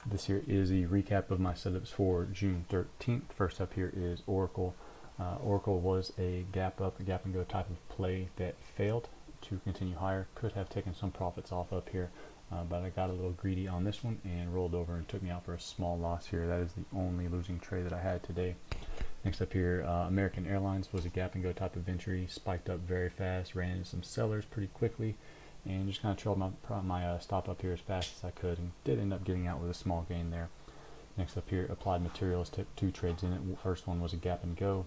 This here is a recap of my setups for June 13th. First up here is Orcl. Orcl was a gap up, a gap and go type of play that failed to continue higher. Could have taken some profits off up here, but I got a little greedy on this one and rolled over and took me out for a small loss here. That is the only losing trade that I had today. Next up here, American Airlines was a gap and go type of entry, spiked up very fast, ran into some sellers pretty quickly, and just kind of trailed my stop up here as fast as I could, and did end up getting out with a small gain there. Next up here, Applied Materials, took 2 trades in it. First one was a gap and go,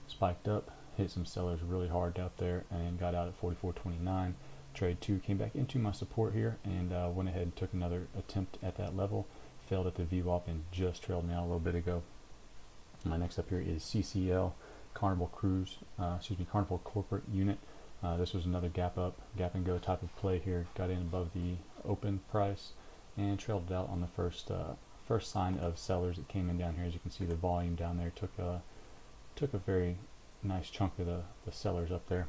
spiked up, hit some sellers really hard out there, and got out at 44.29. Trade 2 came back into my support here, and went ahead and took another attempt at that level, failed at the VWAP, and just trailed me out a little bit ago. My next up here is CCL, Carnival Corporate Unit. This was another gap up, gap and go type of play here. Got in above the open price and trailed it out on the first sign of sellers that came in down here. As you can see, the volume down there took a very nice chunk of the sellers up there.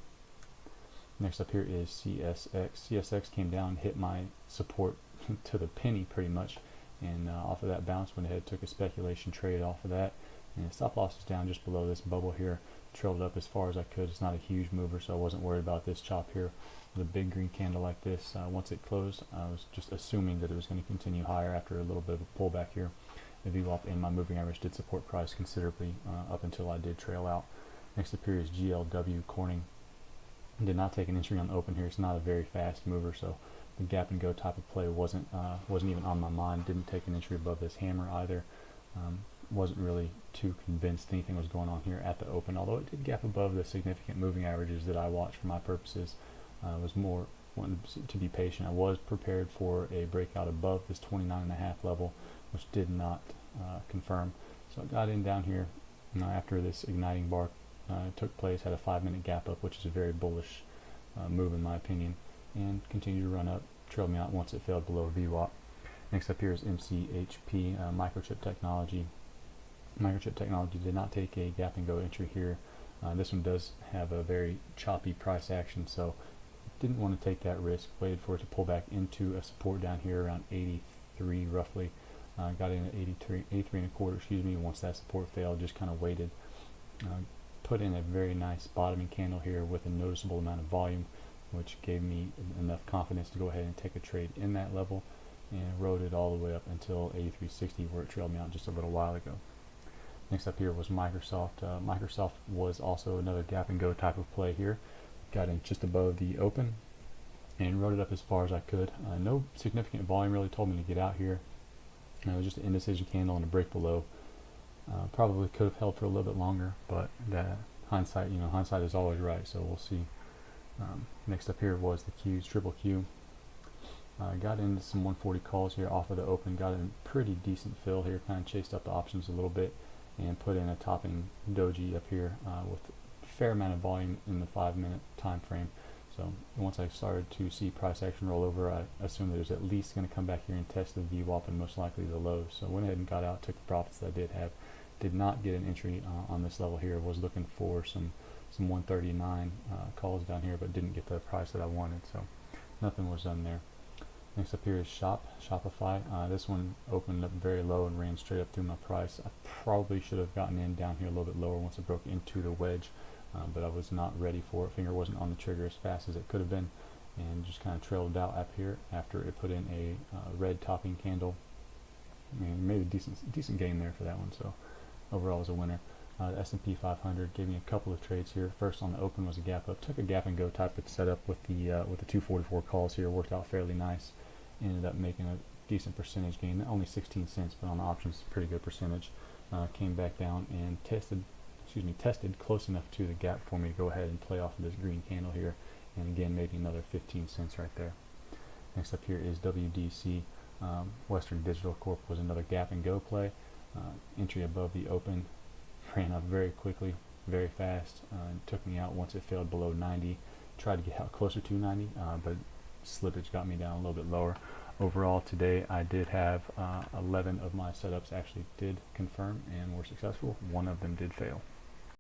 Next up here is CSX. CSX came down, hit my support to the penny pretty much, and off of that bounce went ahead, took a speculation trade off of that. And the stop loss is down just below this bubble here. Trailed it up as far as I could. It's not a huge mover, so I wasn't worried about this chop here. With a big green candle like this, once it closed, I was just assuming that it was going to continue higher after a little bit of a pullback here. The VWAP and my moving average did support price considerably up until I did trail out. Next up here is GLW Corning. Did not take an entry on the open here. It's not a very fast mover, so the gap and go type of play wasn't even on my mind. Didn't take an entry above this hammer either. Wasn't really too convinced anything was going on here at the open, although it did gap above the significant moving averages that I watched for my purposes. Was more wanting to be patient. I was prepared for a breakout above this 29.5 level, which did not confirm. So I got in down here after this igniting bar took place, had a 5-minute gap up, which is a very bullish move in my opinion, and continued to run up, trailed me out once it failed below VWAP. Next up here is Mchp, Microchip Technology. Microchip Technology did not take a gap and go entry here. This one does have a very choppy price action, so didn't want to take that risk. Waited for it to pull back into a support down here around 83 roughly. Got in at 83 and a quarter, excuse me. Once that support failed, just kind of waited. Put in a very nice bottoming candle here with a noticeable amount of volume, which gave me enough confidence to go ahead and take a trade in that level, and rode it all the way up until 83.60, where it trailed me out just a little while ago. Next up here was Microsoft. Microsoft was also another gap and go type of play here. Got in just above the open and rode it up as far as I could. No significant volume really told me to get out here. It was just an indecision candle and a break below. Probably could have held for a little bit longer, but hindsight is always right, so we'll see. Next up here was the Qs, Triple Q. Got into some 140 calls here off of the open, got a pretty decent fill here, kind of chased up the options a little bit, and put in a topping doji up here with a fair amount of volume in the 5-minute time frame. So once I started to see price action roll over, I assumed that it was at least going to come back here and test the VWAP and most likely the lows. So went ahead and got out, took the profits that I did have. Did not get an entry on this level here. Was looking for some 139 calls down here, but didn't get the price that I wanted, so nothing was done there. Next up here is Shopify. This one opened up very low and ran straight up through my price. I probably should have gotten in down here a little bit lower once it broke into the wedge, but I was not ready for it. Finger wasn't on the trigger as fast as it could have been, and just kind of trailed out up here after it put in a red topping candle. I mean, made a decent gain there for that one, so overall was a winner. The S&P 500 gave me a couple of trades here. First on the open was a gap up. Took a gap and go type of setup with the 244 calls here. Worked out fairly nice. Ended up making a decent percentage gain. Only 16 cents, but on the options, pretty good percentage. Came back down and tested close enough to the gap for me to go ahead and play off of this green candle here. And again, maybe another 15 cents right there. Next up here is WDC. Western Digital Corp was another gap and go play. Entry above the open. Ran up very quickly, very fast, and took me out once it failed below 90. Tried to get out closer to 90, but slippage got me down a little bit lower. Overall today I did have 11 of my setups actually did confirm and were successful. One of them did fail.